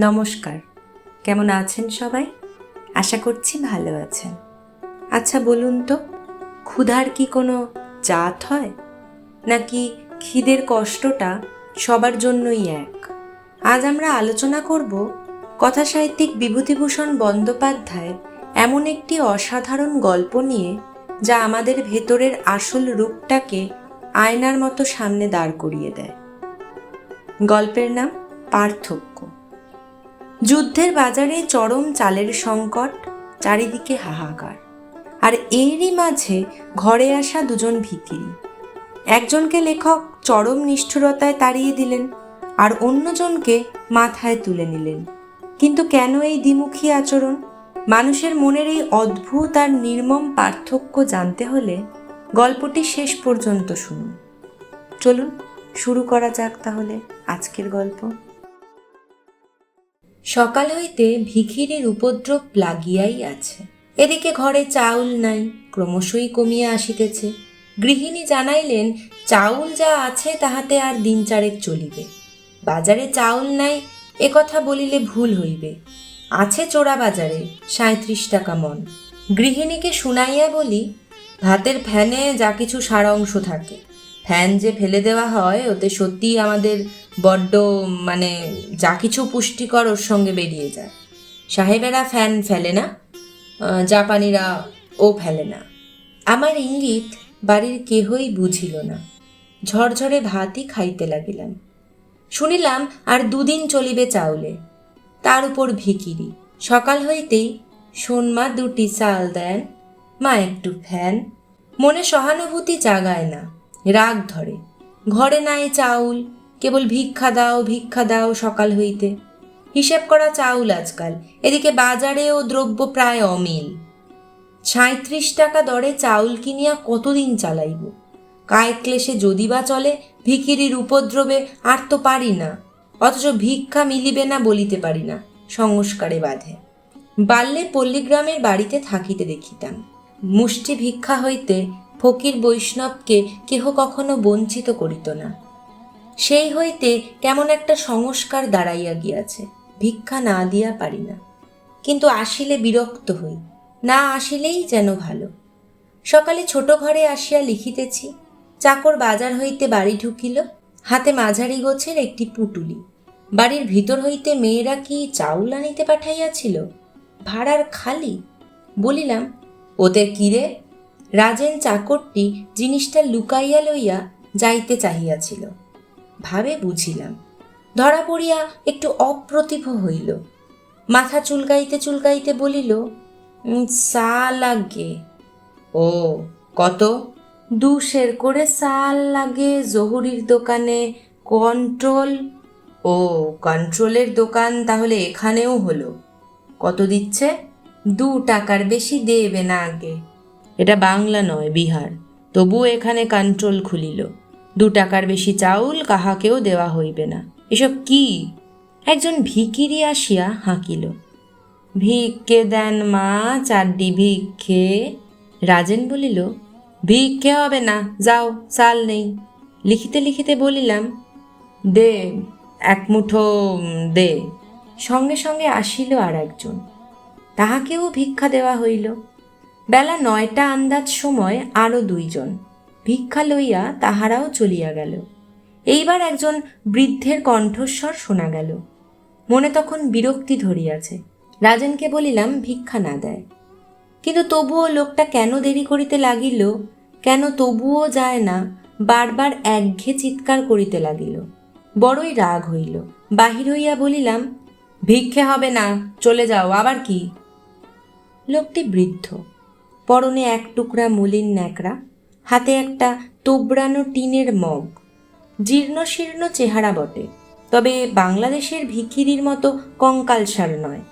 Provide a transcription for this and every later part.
নমস্কার, কেমন আছেন সবাই? আশা করছি ভালো আছেন। আচ্ছা বলুন তো, ক্ষুধার কি কোনো জাত হয়, নাকি খিদের কষ্টটা সবার জন্যই এক? আজ আমরা আলোচনা করব কথাসাহিত্যিক বিভূতিভূষণ বন্দ্যোপাধ্যায়ের এমন একটি অসাধারণ গল্প নিয়ে, যা আমাদের ভেতরের আসল রূপটাকে আয়নার মতো সামনে দাঁড় করিয়ে দেয়। গল্পের নাম পার্থক্য। যুদ্ধের বাজারে চরম চালের সংকট, চারিদিকে হাহাকার, আর এরই মাঝে ঘরে আসা দুজন ভিখিরি। একজনকে লেখক চরম নিষ্ঠুরতায় তাড়িয়ে দিলেন, আর অন্যজনকে মাথায় তুলে নিলেন। কিন্তু কেন এই দ্বিমুখী আচরণ? মানুষের মনের এই অদ্ভুত আর নির্মম পার্থক্য জানতে হলে গল্পটি শেষ পর্যন্ত শুনুন। চলুন শুরু করা যাক তাহলে আজকের গল্প। সকাল হইতে ভিখিরির উপদ্রব লাগিয়াই আছে। এদিকে ঘরে চাউল নাই, ক্রমশই কমিয়া আসিতেছে। গৃহিণী জানাইলেন, চাউল যা আছে তাহাতে আর দিন চারেক চলিবে। বাজারে চাউল নাই এ কথা বলিলে ভুল হইবে। আছে চোরা বাজারে 37 টাকা মণ। গৃহিণীকে শুনাইয়া বলি, ভাতের ফ্যানে যা কিছু সার অংশ থাকে, ফ্যান যে ফেলে দেওয়া হয় ওতে সত্যিই আমাদের বড্ড যা কিছু পুষ্টিকর ওর সঙ্গে বেরিয়ে যায়। সাহেবেরা ফ্যান ফেলে না, জাপানিরা ও ফেলে না। আমার ইঙ্গিত বাড়ির কেহই বুঝিল না। ঝরঝরে ভাতই খাইতে লাগিলাম। শুনিলাম আর 2 দিন চলিবে চাউলে। তার উপর ভিখিরি। সকাল হইতেই, শোন মা 2টি চাল দেন, মা একটু ফ্যান। মনে সহানুভূতি জাগায় না, রাগ ধরে। ঘরে নাই চাউল, কেবল ভিক্ষা দাও ভিক্ষা দাও সকাল হইতে। হিসেব করা চাউল আজকাল, এদিকে বাজারেও দ্রব্য প্রায় অমিল। 37 টাকা দরে চাউল কিনিয়া কতদিন চালাইব? কায় ক্লেশে যদি বা চলে, ভিখিরির উপদ্রবে আর তো পারি না। অথচ ভিক্ষা মিলিবে না বলিতে পারি না, সংস্কারে বাধে। বাল্যে পল্লীগ্রামের বাড়িতে থাকিতে দেখিতাম, মুষ্টি ভিক্ষা হইতে ফকির বৈষ্ণবকে কেহ কখনো বঞ্চিত করিত না। সেই হইতে কেমন একটা সংস্কার দাঁড়াইয়া গিয়াছে, ভিক্ষা না দিয়া পারি না। কিন্তু আসিলে বিরক্ত হই, না আসিলেই যেন ভালো। সকালে ছোট ঘরে আসিয়া লিখিতেছি, চাকর বাজার হইতে বাড়ি ঢুকিল, হাতে মাঝারি গোছের একটি পুটুলি। বাড়ির ভিতর হইতে মেয়েরা কি চাউল আনিতে পাঠাইয়াছিল? ভাড়ার খালি? বলিলাম, ওতে কিরে? রাজেন চাকরটি জিনিসটা লুকাইয়া লইয়া যাইতে চাহিয়াছিল। ভাবে বুঝিলাম। ধরা পড়িয়া একটু অপ্রতিভ হইল। মাথা চুলকাইতে চুলকাইতে বলিল, সাল লাগে। ও কত? 2 সের করে সাল লাগে জহুরির দোকানে। কন্ট্রোল? ও কন্ট্রোলের দোকান তাহলে এখানেও হলো। কত দিচ্ছে? 2 টাকার বেশি দেবে না আগে। এটা বাংলা নয়, বিহার, তবুও এখানে কন্ট্রোল খুলিল। 2 টাকার বেশি চাউল কাহাকেও দেওয়া হইবে না। এসব কি? একজন ভিখিরি আসিয়া হাঁকিল, ভিক্ষে দেন মা, 4 ভিক্ষে। রাজেন বলিল, ভিক্ষে হবে না, যাও, চাল নেই। লিখিতে লিখিতে বলিলাম, দে 1 মুঠো দে। সঙ্গে সঙ্গে আসিল আর একজন, তাহাকেও ভিক্ষা দেওয়া হইল। বেলা 9টা আন্দাজ সময় আরও 2 জন ভিক্ষা লইয়া তাহারাও চলিয়া গেল। এইবার একজন বৃদ্ধের কণ্ঠস্বর শোনা গেল। মনে তখন বিরক্তি ধরিয়াছে। রাজেনকে বলিলাম ভিক্ষা না দেয়, কিন্তু তবুও লোকটা কেন দেরি করিতে লাগিল, কেন তবুও যায় না, বারবার একঘে চিৎকার করিতে লাগিল। বড়ই রাগ হইল। বাহির হইয়া বলিলাম, ভিক্ষে হবে না, চলে যাও। আবার কি? লোকটি বৃদ্ধ, পরনে 1 টুকরা মলিন ন্যাকড়া, হাতে একটা তোবড়ানো টিনের মগ। জীর্ণ শীর্ণ চেহারা বটে, তবে বাংলাদেশের ভিখিরির মতো কঙ্কালসার নয়।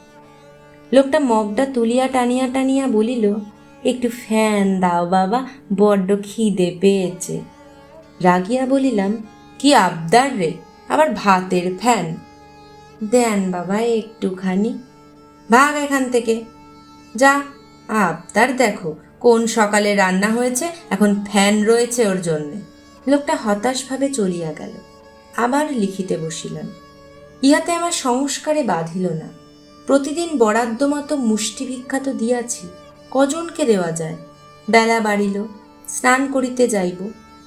লোকটা মগটা তুলিয়া টানিয়া টানিয়া বলিল, একটু ফ্যান দাও বাবা, বড্ড খিদে পেয়েছে। রাগিয়া বলিলাম, কি আবদার রে, আবার ভাতের ফ্যান? দেন বাবা একটুখানি। ভাগ এখান থেকে, যা। আবদার দেখো, কোন সকালে রান্না হয়েছে, এখন ফ্যান রয়েছে ওর জন্যে। লোকটা হতাশভাবে চলিয়া গেল। আবার লিখিতে বসিলাম। ইহাতে আমার সংস্কারে বাঁধিল না। প্রতিদিন বরাদ্দ মতো মুষ্টি ভিক্ষা তো দিয়াছি, কজনকে দেওয়া যায়। বেলা বাড়িল, স্নান করিতে যাইব।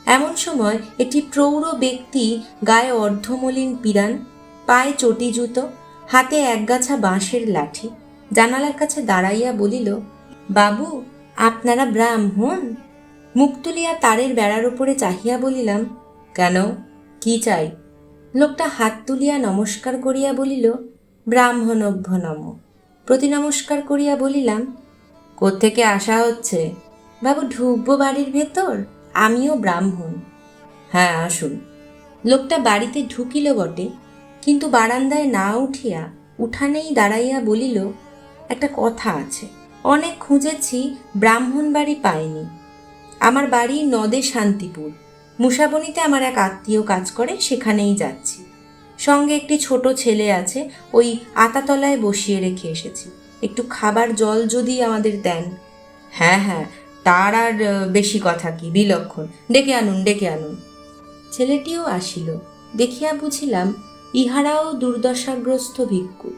এমন সময় একটি প্রৌঢ় ব্যক্তি, গায়ে অর্ধমলিন পিরান, পায়ে চটি জুতো, হাতে একগাছা বাঁশের লাঠি, জানালার কাছে দাঁড়াইয়া বলিল, বাবু, আপনারা ব্রাহ্মণ? মুখ তুলিয়া তারের বেড়ার উপরে চাহিয়া বলিলাম, কেন, কি চাই? লোকটা হাত তুলিয়া নমস্কার করিয়া বলিল, ব্রাহ্মণভ্য নম। প্রতি নমস্কার করিয়া বলিলাম, কোত্থেকে আসা হচ্ছে? বাবু, ঢুকবো বাড়ির ভেতর? আমিও ব্রাহ্মণ। হ্যাঁ, আসুন। লোকটা বাড়িতে ঢুকিল বটে, কিন্তু বারান্দায় না উঠিয়া উঠানেই দাঁড়াইয়া বলিল, একটা কথা আছে। অনেক খুঁজেছি, ব্রাহ্মণ বাড়ি পাইনি। আমার বাড়ি নদে শান্তিপুর। মুসাবনীতে আমার এক আত্মীয় কাজ করে, সেখানেই যাচ্ছি। সঙ্গে একটি ছোট ছেলে আছে, ওই আতাতলায় বসিয়ে রেখে এসেছি। একটু খাবার জল যদি আমাদের দেন। হ্যাঁ হ্যাঁ, তার আর বেশি কথা কি, বিলক্ষণ। ডেকে আনুন, ডেকে আনুন। ছেলেটিও আসিল। দেখিয়া বুঝিলাম ইহারাও দুর্দশাগ্রস্ত ভিক্ষু,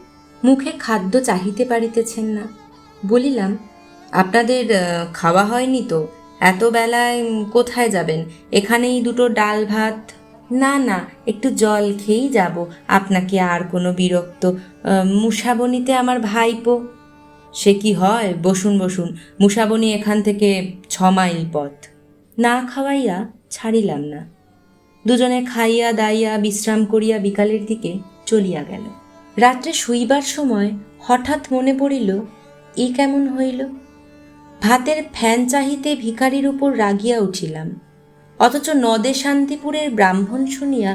মুখে খাদ্য চাহিতে পারিতেছেন না। বলিলাম, আপনাদের খাওয়া হয়নি তো? এত বেলায় কোথায় যাবেন? এখানেই দুটো ডাল ভাত। না না, একটু জল খেয়েই যাব। আপনাকে আর কোনো বিরক্ত? মুসাবনীতে আমার ভাইপো। সে কি হয়, বসুন বসুন। মুসাবনী এখান থেকে 6 মাইল পথ। না খাওয়াইয়া ছাড়িলাম না। দুজনে খাইয়া দাইয়া বিশ্রাম করিয়া বিকালের দিকে চলিয়া গেল। রাত্রে শুইবার সময় হঠাৎ মনে পড়িল, এ কেমন হইল? ভাতের ফ্যান চাহিতে ভিখারির উপর রাগিয়া উঠিলাম, অথচ নদে শান্তিপুরের ব্রাহ্মণ শুনিয়া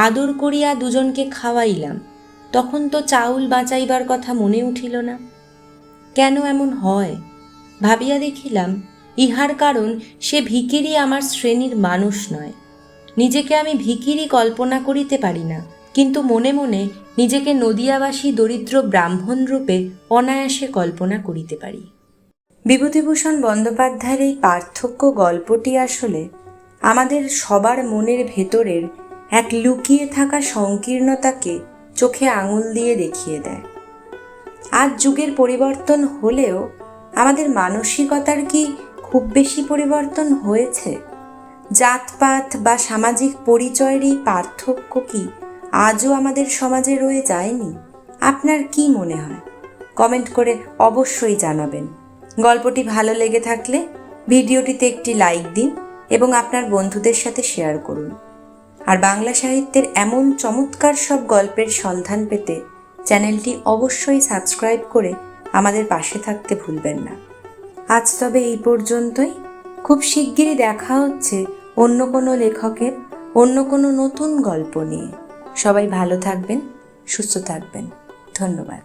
আদর করিয়া দুজনকে খাওয়াইলাম। তখন তো চাউল বাঁচাইবার কথা মনে উঠিল না। কেন এমন হয়? ভাবিয়া দেখিলাম, ইহার কারণ সে ভিখিরি আমার শ্রেণীর মানুষ নয়। নিজেকে আমি ভিখিরি কল্পনা করিতে পারি না, কিন্তু মনে মনে নিজেকে নদিয়াবাসী দরিদ্র ব্রাহ্মণ রূপে অনায়াসে কল্পনা করিতে পারি। বিভূতিভূষণ বন্দ্যোপাধ্যায়ের এই পার্থক্য গল্পটি আসলে আমাদের সবার মনের ভেতরের এক লুকিয়ে থাকা সংকীর্ণতাকে চোখে আঙুল দিয়ে দেখিয়ে দেয়। আজ যুগের পরিবর্তন হলেও আমাদের মানসিকতার কি খুব বেশি পরিবর্তন হয়েছে? জাতপাত বা সামাজিক পরিচয়ের এই পার্থক্য কি আজও আমাদের সমাজে রয়ে যায়নি? আপনার কি মনে হয়? কমেন্ট করে অবশ্যই জানাবেন। গল্পটি ভালো লেগে থাকলে ভিডিওটিতে একটি লাইক দিন এবং আপনার বন্ধুদের সাথে শেয়ার করুন। আর বাংলা সাহিত্যের এমন চমৎকার সব গল্পের সন্ধান পেতে চ্যানেলটি অবশ্যই সাবস্ক্রাইব করে আমাদের পাশে থাকতে ভুলবেন না। আজ তবে এই পর্যন্তই। খুব শিগগিরই দেখা হচ্ছে অন্য কোনো লেখকের অন্য কোনো নতুন গল্প নিয়ে। সবাই ভালো থাকবেন, সুস্থ থাকবেন। ধন্যবাদ।